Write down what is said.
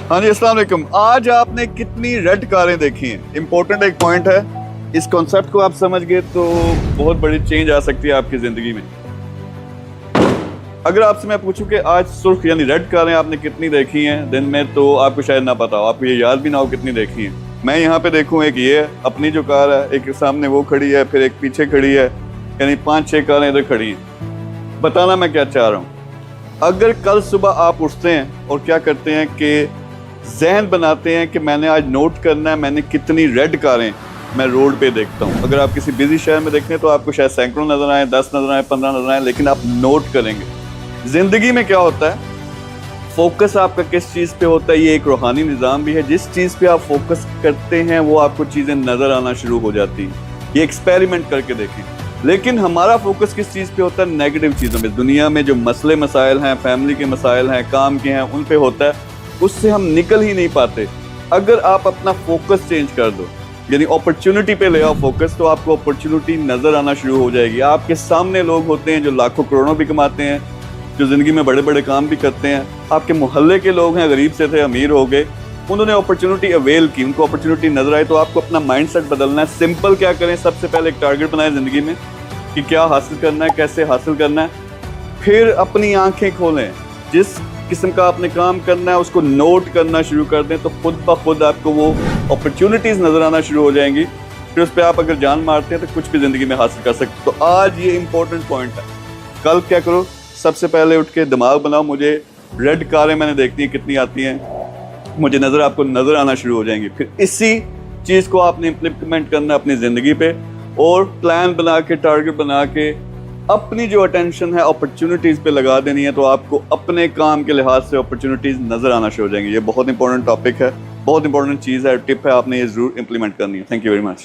ہاں جی السلام علیکم. آج آپ نے کتنی ریڈ کاریں دیکھی ہیں؟ امپورٹنٹ ایک پوائنٹ ہے. اس کانسیپٹ کو آپ سمجھ گئے تو بہت بڑی چینج آ سکتی ہے آپ کی زندگی میں. اگر آپ سے میں پوچھوں کہ آج سرخ یعنی ریڈ کاریں آپ نے کتنی دیکھی ہیں دن میں، تو آپ کو شاید نہ پتا ہو، آپ کو یہ یاد بھی نہ ہو کتنی دیکھی ہیں. میں یہاں پہ دیکھوں ایک یہ ہے اپنی جو کار ہے، ایک سامنے وہ کھڑی ہے، پھر ایک پیچھے کھڑی ہے، یعنی 5-6 کاریں ادھر کھڑی ہیں. بتانا میں کیا چاہ رہا ہوں. اگر کل صبح آپ اٹھتے ہیں اور کیا کرتے ہیں کہ ذہن بناتے ہیں کہ میں نے آج نوٹ کرنا ہے میں نے کتنی ریڈ کاریں میں روڈ پہ دیکھتا ہوں. اگر آپ کسی بزی شہر میں دیکھیں تو آپ کو شاید سینکڑوں نظر آئیں، 10 نظر آئیں، 15 نظر آئیں، لیکن آپ نوٹ کریں گے. زندگی میں کیا ہوتا ہے، فوکس آپ کا کس چیز پہ ہوتا ہے. یہ ایک روحانی نظام بھی ہے. جس چیز پہ آپ فوکس کرتے ہیں وہ آپ کو چیزیں نظر آنا شروع ہو جاتی ہیں. یہ ایکسپیریمنٹ کر کے دیکھیں. لیکن ہمارا فوکس کس چیز پہ ہوتا ہے؟ نیگیٹو چیزوں میں. دنیا میں جو مسئلے مسائل ہیں، فیملی کے مسائل ہیں، کام کے ہیں، ان پہ ہوتا ہے. اس سے ہم نکل ہی نہیں پاتے. اگر آپ اپنا فوکس چینج کر دو، یعنی اپرچونٹی پہ لے آؤ فوکس، تو آپ کو اپرچونٹی نظر آنا شروع ہو جائے گی. آپ کے سامنے لوگ ہوتے ہیں جو لاکھوں کروڑوں بھی کماتے ہیں، جو زندگی میں بڑے بڑے کام بھی کرتے ہیں. آپ کے محلے کے لوگ ہیں، غریب سے تھے امیر ہو گئے، انہوں نے اپرچونٹی اویل کی، ان کو اپرچونٹی نظر آئی. تو آپ کو اپنا مائنڈ سیٹ بدلنا ہے. سمپل کیا کریں، سب سے پہلے ایک ٹارگٹ بنائیں زندگی میں کہ کیا حاصل کرنا ہے، کیسے حاصل کرنا ہے. پھر اپنی آنکھیں کھولیں. جس قسم کا آپ نے کام کرنا ہے اس کو نوٹ کرنا شروع کر دیں، تو خود بخود آپ کو وہ اپرچونٹیز نظر آنا شروع ہو جائیں گی. پھر اس پہ آپ اگر جان مارتے ہیں تو کچھ بھی زندگی میں حاصل کر سکتے. تو آج یہ امپورٹنٹ پوائنٹ ہے. کل کیا کرو، سب سے پہلے اٹھ کے دماغ بناؤ، مجھے ریڈ کاریں میں نے دیکھتی ہیں کتنی آتی ہیں، مجھے آپ کو نظر آنا شروع ہو جائیں گی. پھر اسی چیز کو آپ نے امپلیمنٹ کرنا اپنی زندگی پہ، اور پلان بنا کے، ٹارگٹ بنا کے اپنی جو اٹینشن ہے اپرچونٹیز پہ لگا دینی ہے. تو آپ کو اپنے کام کے لحاظ سے اپرچونٹیز نظر آنا شروع ہو جائیں گی. یہ بہت امپورٹنٹ ٹاپک ہے، بہت امپورٹنٹ چیز ہے، ٹپ ہے، آپ نے یہ ضرور امپلیمنٹ کرنی ہے. Thank you very much.